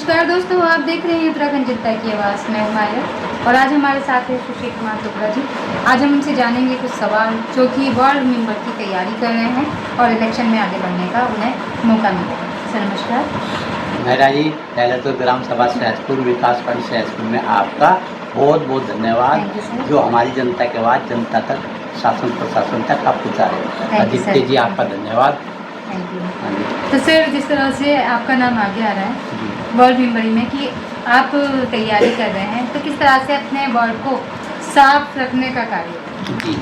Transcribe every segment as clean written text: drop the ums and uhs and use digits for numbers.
नमस्कार दोस्तों, आप देख रहे हैं उत्तराखंड जनता की आवाज़। मैं माया और आज हमारे साथ है सुशील कुमार चोपड़ा जी। आज हम उनसे जानेंगे कुछ सवाल जो कि वार्ड मेंबर की तैयारी कर रहे हैं और इलेक्शन में आगे बढ़ने का उन्हें मौका मिलेगा। सर नमस्कार। मेहरा जी, पहले तो ग्राम सभा सहसपुर विकास खंड सहसपुर में आपका बहुत बहुत धन्यवाद जो हमारी जनता के आवाज़ जनता तक शासन प्रशासन तक आप पहुँचाए। आदित्य जी आपका धन्यवाद। तो सर, जिस तरह से आपका नाम आगे आ रहा है वार्ड मेंबरी में कि आप तैयारी कर रहे हैं, तो किस तरह से अपने वार्ड को साफ रखने का कार्य? जी,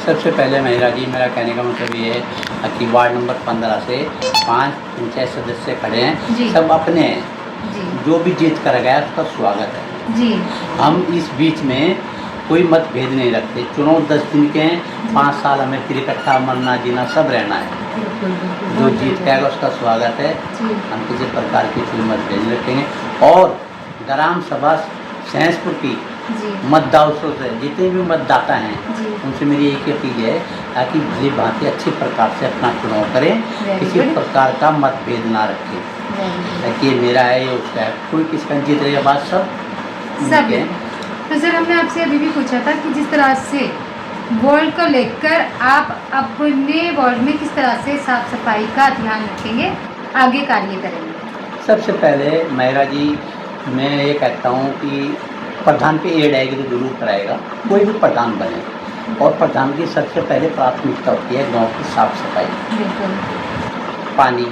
सबसे पहले मेहरा जी, मेरा कहने का मतलब ये है कि वार्ड नंबर 15 से 5 पंचायत सदस्य खड़े हैं, सब अपने हैं। जो भी जीत कर गया उसका स्वागत है जी। हम इस बीच में कोई मतभेद नहीं रखते। चुनाव 10 दिन के हैं, 5 साल हमें फिर इकट्ठा मरना जीना सब रहना है। जो जीत पाएगा उसका स्वागत है। हम किसी प्रकार की कोई मतभेद नहीं रखेंगे। और ग्राम सभा सहसपुर की मतदाताओं से जितने भी मतदाता हैं उनसे मेरी एक अपील है ताकि भली भांति अच्छी प्रकार से अपना चुनाव करें, किसी प्रकार का मतभेद ना रखें ताकि ये मेरा है ये उसका है, कोई किसका जीत रहेगा बात सब है। तो सर, हमने आपसे अभी भी पूछा था कि जिस तरह से वार्ड को लेकर आप अपने वार्ड में किस तरह से साफ सफाई का ध्यान रखेंगे, आगे कार्य करेंगे। सबसे पहले मेहरा जी, मैं ये कहता हूँ कि प्रधान पे एड आएगी तो जरूर कराएगा, कोई भी प्रधान बने। और प्रधान की सबसे पहले प्राथमिकता होती है गांव की साफ सफाई, पानी,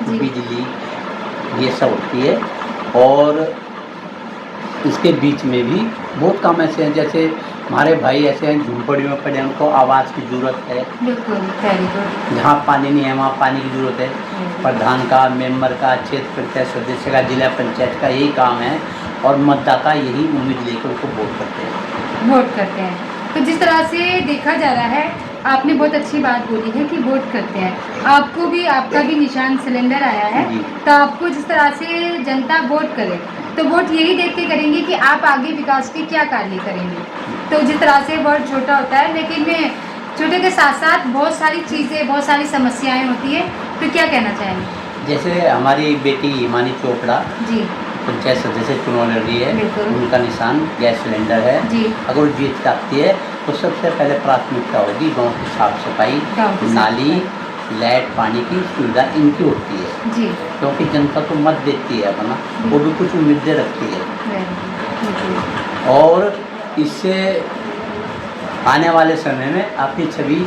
बिजली, ये सब होती है। और इसके बीच में भी बहुत काम ऐसे हैं, जैसे हमारे भाई ऐसे हैं झुंपड़ियों में पड़े, उनको आवास की ज़रूरत है। जहाँ पानी नहीं है वहाँ पानी की ज़रूरत है। प्रधान का, मेंबर का, क्षेत्र पंचायत सदस्य का, जिला पंचायत का यही काम है और मतदाता यही उम्मीद लेकर उनको वोट करते हैं। तो जिस तरह से देखा जा रहा है, आपने बहुत अच्छी बात बोली है कि वोट करते हैं। आपको भी आपका भी निशान सिलेंडर आया है, तो आपको जिस तरह से जनता वोट करे तो वोट यही देख के करेंगे कि आप आगे विकास के क्या कार्य करेंगे। तो जिस तरह से वोट छोटा होता है, लेकिन छोटे के साथ साथ बहुत सारी चीज़ें, बहुत सारी समस्याएं होती है, तो क्या कहना चाहेंगे? जैसे हमारी बेटी हिमानी चोपड़ा जी पंचायत सदस्य चुनाव लड़ रही है, उनका निशान गैस सिलेंडर है जी। अगर वो जीत जाती है तो सबसे पहले प्राथमिकता होगी गांव की साफ सफाई, नाली, लाइट, पानी की सुविधा इनकी होती है जी। क्योंकि जनता तो मत देती है अपना, वो भी कुछ उम्मीदें रखती है। और इससे आने वाले समय में आपकी छवि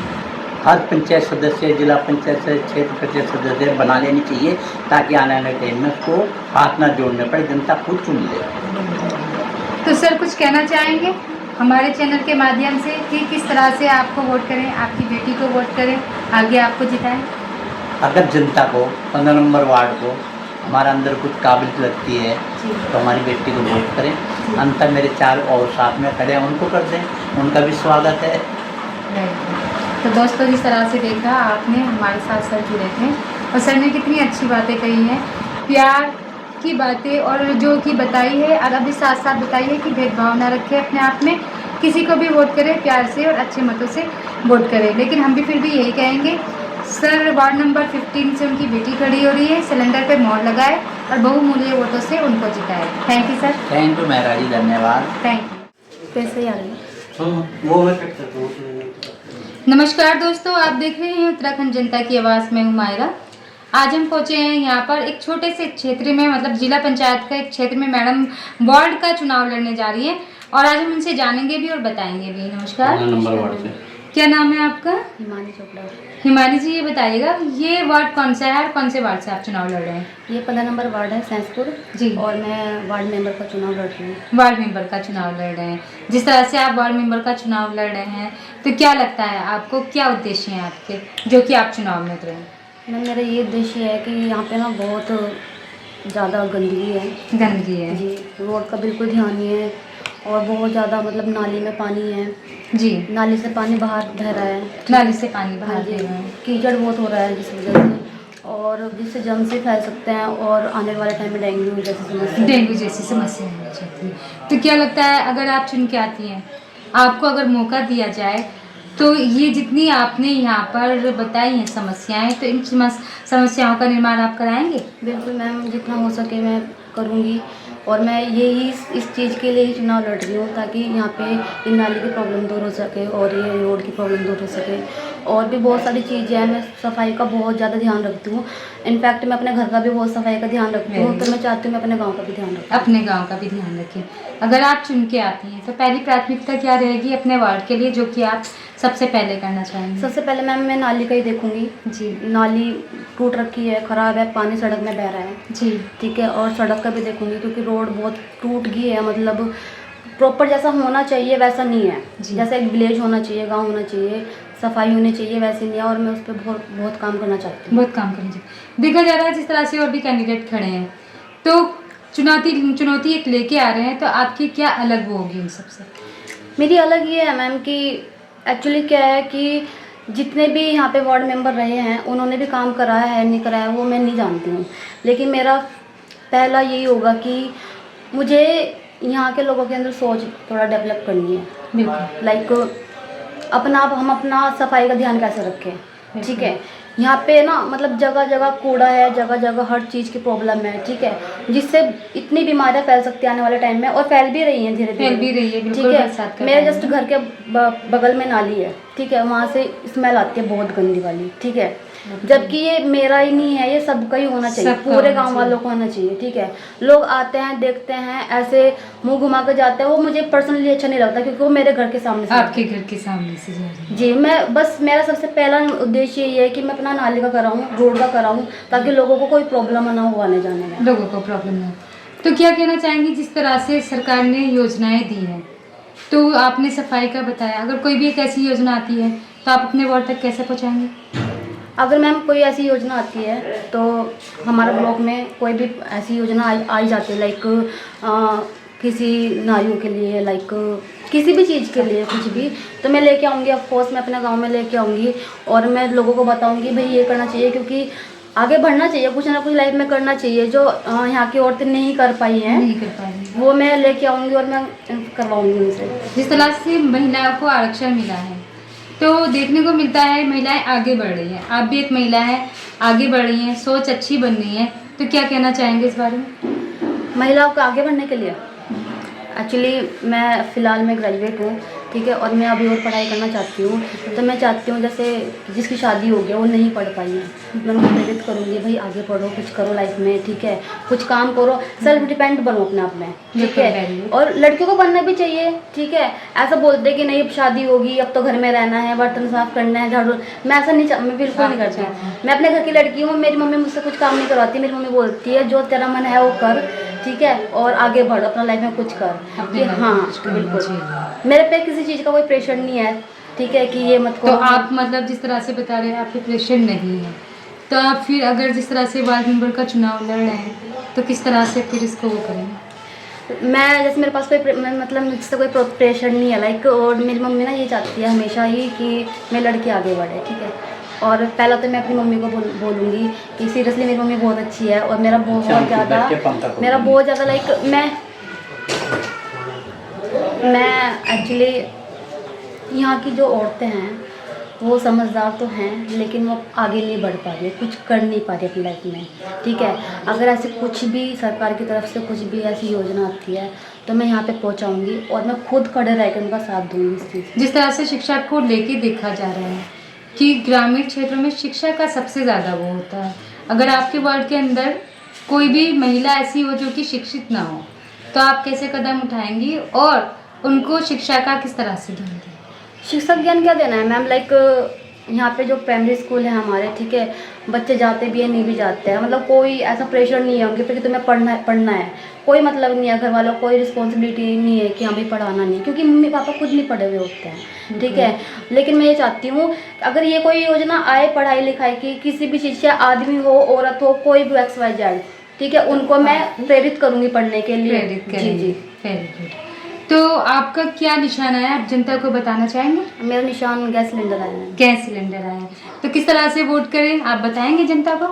हर पंचायत सदस्य, जिला पंचायत सदस्य, क्षेत्र पंचायत सदस्य बना लेनी चाहिए ताकि आने वाले टाइम में उसको हाथ ना जोड़ने पड़े, जनता खुद चुन ले। तो सर, कुछ कहना चाहेंगे हमारे चैनल के माध्यम से कि किस तरह से आपको वोट करें, आपकी बेटी को वोट करें, आगे आपको जिताएं? अगर जनता को 15 नंबर वार्ड को हमारा अंदर कुछ काबिलियत लगती है तो हमारी बेटी को वोट करें। अंतर मेरे 4 और साथ में खड़े हैं उनको कर दें, उनका भी स्वागत है। तो दोस्तों, जिस तरह से देखा आपने, हमारे साथ सर जुड़े थे और सर ने कितनी अच्छी बातें कही हैं, प्यार की बातें और जो कि बताई है, और अभी साथ साथ बताई है कि भेदभाव ना रखें अपने आप में, किसी को भी वोट करें प्यार से और अच्छे मतों से वोट करें। लेकिन हम भी फिर भी यही कहेंगे, सर वार्ड नंबर 15 से उनकी बेटी खड़ी हो रही है, सिलेंडर पे मोहर लगाए और बहुमूल्य वोटों से उनको जिताए। Thank you sir. Thank you Mehra ji, धन्यवाद। Thank you. पैसे आ गए। वो मैं कट करता हूँ। नमस्कार दोस्तों, आप देख रहे हैं उत्तराखंड जनता की आवाज़ में हूँ मायरा। आज हम पहुँचे हैं यहाँ पर एक छोटे से क्षेत्र में, मतलब जिला पंचायत का एक क्षेत्र में मैडम वार्ड का चुनाव लड़ने जा रही है और आज हम उनसे जानेंगे भी और बताएंगे भी। नमस्कार। नंबर वार्ड से क्या नाम है आपका? हिमानी चोपड़ा। हिमानी जी, ये बताइएगा ये वार्ड कौन सा है और कौन से वार्ड से आप चुनाव लड़ रहे हैं? ये 15 नंबर वार्ड है सहसपुर जी, और मैं वार्ड मेंबर का चुनाव लड़ रही हूँ। वार्ड मेंबर का चुनाव लड़ रहे हैं। जिस तरह से आप वार्ड मेंबर का चुनाव लड़ रहे हैं, तो क्या लगता है आपको, क्या उद्देश्य हैं आपके जो कि आप चुनाव में उतरे हैं? मेरा ये उद्देश्य है कि यहाँ पे ना बहुत ज़्यादा गंदगी है जी। रोड का बिल्कुल ध्यान नहीं है और बहुत ज़्यादा, मतलब नाली में पानी है जी, नाली से पानी बाहर बह रहा है। नाली से पानी बाहर बह रहा है, कीचड़ बहुत हो रहा है जिस वजह से, और जिससे जम से फैल सकते हैं और आने वाले टाइम में डेंगू जैसी समस्या हो सकती है। तो क्या लगता है, अगर आप चुन के आती हैं, आपको अगर मौका दिया जाए तो ये जितनी आपने यहाँ पर बताई हैं समस्याएं, तो इन समस्याओं का निर्माण आप कराएंगे? बिल्कुल मैम, जितना हो सके मैं करूँगी। और मैं यही इस चीज़ के लिए ही चुनाव लड़ रही हूँ, ताकि यहाँ पे ये नाली की प्रॉब्लम दूर हो सके और ये रोड की प्रॉब्लम दूर हो सके। और भी बहुत सारी चीज़ें हैं, मैं सफाई का बहुत ज़्यादा ध्यान रखती हूँ। इनफैक्ट मैं अपने घर का भी बहुत सफाई का ध्यान रखती हूँ, तो मैं चाहती हूँ मैं अपने गाँव का भी ध्यान रखूँ। अपने गांव का भी ध्यान रखें। अगर आप चुन के आती हैं तो पहली प्राथमिकता क्या रहेगी अपने वार्ड के लिए, जो कि आप सबसे पहले करना चाहेंगे? सबसे पहले मैम मैं नाली का ही देखूंगी जी। नाली टूट रखी है, ख़राब है, पानी सड़क में बह रहा है जी। ठीक है। और सड़क का भी देखूंगी, क्योंकि रोड बहुत टूट गई है, मतलब प्रॉपर जैसा होना चाहिए वैसा नहीं है। जैसा एक विलेज होना चाहिए, गांव होना चाहिए, सफाई होनी चाहिए, वैसे नहीं है। और मैं उस पर बहुत बहुत काम करना चाहती हूँ। बहुत काम करना चाहिए। देखा जा रहा है जिस तरह से और भी कैंडिडेट खड़े हैं, तो चुनौती एक लेके आ रहे हैं, तो आपकी क्या अलग वो होगी इन सबसे? मेरी अलग ये है मैम कि एक्चुअली क्या है कि जितने भी यहाँ पे वार्ड मेंबर रहे हैं उन्होंने भी काम कराया है नहीं कराया वो मैं नहीं जानती हूँ, लेकिन मेरा पहला यही होगा कि मुझे यहाँ के लोगों के अंदर सोच थोड़ा डेवलप करनी है। बिल्कुल। लाइक हम अपना सफाई का ध्यान कैसे रखें, ठीक है। यहाँ पे ना मतलब जगह जगह कूड़ा है, जगह जगह हर चीज़ की प्रॉब्लम है, ठीक है, जिससे इतनी बीमारियाँ फैल सकती है आने वाले टाइम में, और फैल भी रही हैं धीरे धीरे। फैल भी रही है, ठीक बिल्कुल। है, मेरे जस्ट घर के बगल में नाली है, ठीक है, वहाँ से स्मेल आती है बहुत गंदी वाली, ठीक है। जबकि ये मेरा ही नहीं है, ये सबका ही होना चाहिए, पूरे गांव वालों को होना चाहिए, ठीक है। लोग आते हैं, देखते हैं, ऐसे मुंह घुमा कर जाते हैं, वो मुझे पर्सनली अच्छा नहीं लगता, क्योंकि वो मेरे घर के सामने से, आपके घर के सामने से जा रही है। जी। मैं बस मेरा सबसे पहला उद्देश्य ये है कि मैं अपना नाली का कराऊँ, रोड का कराऊँ, ताकि लोगों को कोई प्रॉब्लम ना हो आने जाने में। लोगों को प्रॉब्लम ना हो। तो क्या कहना चाहेंगी, जिस तरह से सरकार ने योजनाएं दी हैं, तो आपने सफाई का बताया, अगर कोई भी एक ऐसी योजना आती है तो आप अपने वार्ड तक कैसे पहुंचाएंगे? अगर मैम कोई ऐसी योजना आती है तो हमारा ब्लॉक में कोई भी ऐसी योजना आई जाती है, लाइक किसी नारियों के लिए, लाइक किसी भी चीज़ के लिए, कुछ भी, तो मैं लेके आऊँगी। ऑफ कोर्स मैं अपने गांव में लेके आऊँगी और मैं लोगों को बताऊँगी भाई ये करना चाहिए, क्योंकि आगे बढ़ना चाहिए, कुछ ना कुछ लाइफ में करना चाहिए, जो यहाँ की औरतें नहीं कर पाई हैं, नहीं कर पाएंगी, वो मैं लेके आऊँगी और मैं करवाऊँगी उनसे। जिस तरह से महिलाओं को आरक्षण मिला है, तो देखने को मिलता है महिलाएं आगे बढ़ रही हैं। आप भी एक महिला हैं, आगे बढ़ रही हैं, सोच अच्छी बन रही है, तो क्या कहना चाहेंगे इस बारे में? महिलाओं को आगे बढ़ने के लिए एक्चुअली मैं फ़िलहाल में ग्रेजुएट हूँ, ठीक है, और मैं अभी और पढ़ाई करना चाहती हूँ। तो मैं चाहती हूँ जैसे जिसकी शादी हो गया वो नहीं पढ़ पाई है, मैं उनको प्रेरित करूँगी भाई आगे पढ़ो, कुछ करो लाइफ में, ठीक है, कुछ काम करो, सेल्फ डिपेंड बनो अपने आप में, ठीक है। और लड़कियों को बनना भी चाहिए, ठीक है। ऐसा बोलते कि नहीं अब शादी होगी, अब तो घर में रहना है, बर्तन साफ करना है, झाड़ू, मैं ऐसा नहीं मैं बिल्कुल नहीं करती। मैं अपने घर की लड़की हूँ, मेरी मम्मी मुझसे कुछ काम नहीं करवाती, मेरी मम्मी बोलती है जो तेरा मन है वो कर, ठीक है, और आगे बढ़, अपना लाइफ में कुछ कर। हाँ बिल्कुल, मेरे पे किसी चीज़ का कोई प्रेशर नहीं है, ठीक है, कि ये मत करो। तो आप मतलब जिस तरह से बता रहे हैं आप पे प्रेशर नहीं है, तो आप फिर अगर जिस तरह से वार्ड मेंबर का चुनाव लड़ रहे हैं तो किस तरह से फिर इसको वो करेंगे? मैं जैसे मेरे पास कोई मतलब मुझसे कोई प्रेशर नहीं है, लाइक, और मेरी मम्मी ना ये चाहती है हमेशा ही कि मेरी लड़की आगे बढ़े, ठीक है। और पहला तो मैं अपनी मम्मी को बोलूँगी कि सीरियसली मेरी मम्मी बहुत अच्छी है, और मेरा बहुत ज़्यादा लाइक मैं एक्चुअली यहाँ की जो औरतें हैं वो समझदार तो हैं, लेकिन वो आगे नहीं बढ़ पा रही है, कुछ कर नहीं पा रही अपनी लाइफ में, ठीक है। अगर ऐसे कुछ भी सरकार की तरफ से कुछ भी ऐसी योजना आती है तो मैं यहाँ पे पहुँचाऊँगी और मैं खुद खड़े रह कर उनका साथ दूँगी इस चीज़। जिस तरह से शिक्षा को लेके देखा जा रहा है कि ग्रामीण क्षेत्रों में शिक्षा का सबसे ज़्यादा वो होता है, अगर आपके वार्ड के अंदर कोई भी महिला ऐसी हो जो कि शिक्षित ना हो, तो आप कैसे कदम उठाएंगी और उनको शिक्षा का किस तरह से ज्ञान दें? शिक्षा ज्ञान क्या देना है मैम, लाइक यहाँ पे जो प्राइमरी स्कूल है हमारे, ठीक है, बच्चे जाते भी हैं नहीं भी जाते हैं, मतलब कोई ऐसा प्रेशर नहीं है उनके पे कि तुम्हें पढ़ना है, कोई मतलब नहीं है, घर वालों को कोई रिस्पॉन्सिबिलिटी नहीं है कि हमें पढ़ाना नहीं, क्योंकि मम्मी पापा खुद नहीं पढ़े हुए होते हैं, ठीक है। लेकिन मैं ये चाहती हूँ अगर ये कोई योजना आए पढ़ाई लिखाई की, किसी भी चीज़ से, आदमी हो औरत हो, कोई भी XYZ, ठीक है, उनको मैं प्रेरित करूँगी पढ़ने के लिए। जी जी, वेरी गुड। तो आपका क्या निशान आया, आप जनता को बताना चाहेंगे? मेरा निशान गैस सिलेंडर आया है। गैस सिलेंडर आया है, तो किस तरह से वोट करें आप बताएंगे जनता को?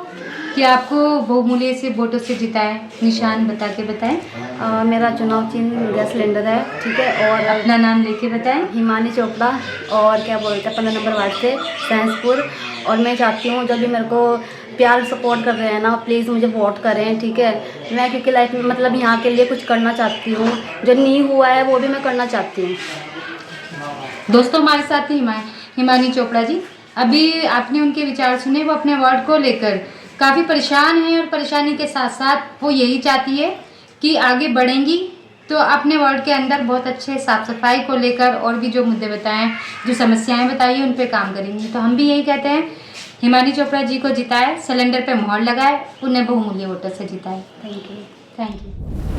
कि आपको बहुमूल्य से वोटों से जिताए। निशान बता के बताएं। मेरा चुनाव चिन्ह गैस सिलेंडर है, ठीक है। और अपना नाम लेके बताएं। हिमानी चोपड़ा, और क्या बोलते हैं 15 नंबर वार्ड से सैंसपुर। और मैं चाहती हूँ जब भी मेरे को प्यार सपोर्ट कर रहे हैं ना, प्लीज़ मुझे वोट करें, ठीक है। मैं क्योंकि लाइफ में मतलब यहाँ के लिए कुछ करना चाहती हूँ, जो नहीं हुआ है वो भी मैं करना चाहती हूँ। दोस्तों हमारे साथ ही हिमानी चोपड़ा जी, अभी आपने उनके विचार सुने। वो अपने वार्ड को लेकर काफ़ी परेशान है और परेशानी के साथ साथ वो यही चाहती है कि आगे बढ़ेंगी तो अपने वार्ड के अंदर बहुत अच्छे साफ़ सफाई को लेकर और भी जो मुद्दे बताएं, जो समस्याएं बताई उन पे काम करेंगी। तो हम भी यही कहते हैं, हिमानी चोपड़ा जी को जिताए, सिलेंडर पे मोहर लगाए, उन्हें बहुमूल्य वोटों से जिताए। Thank you. Thank you.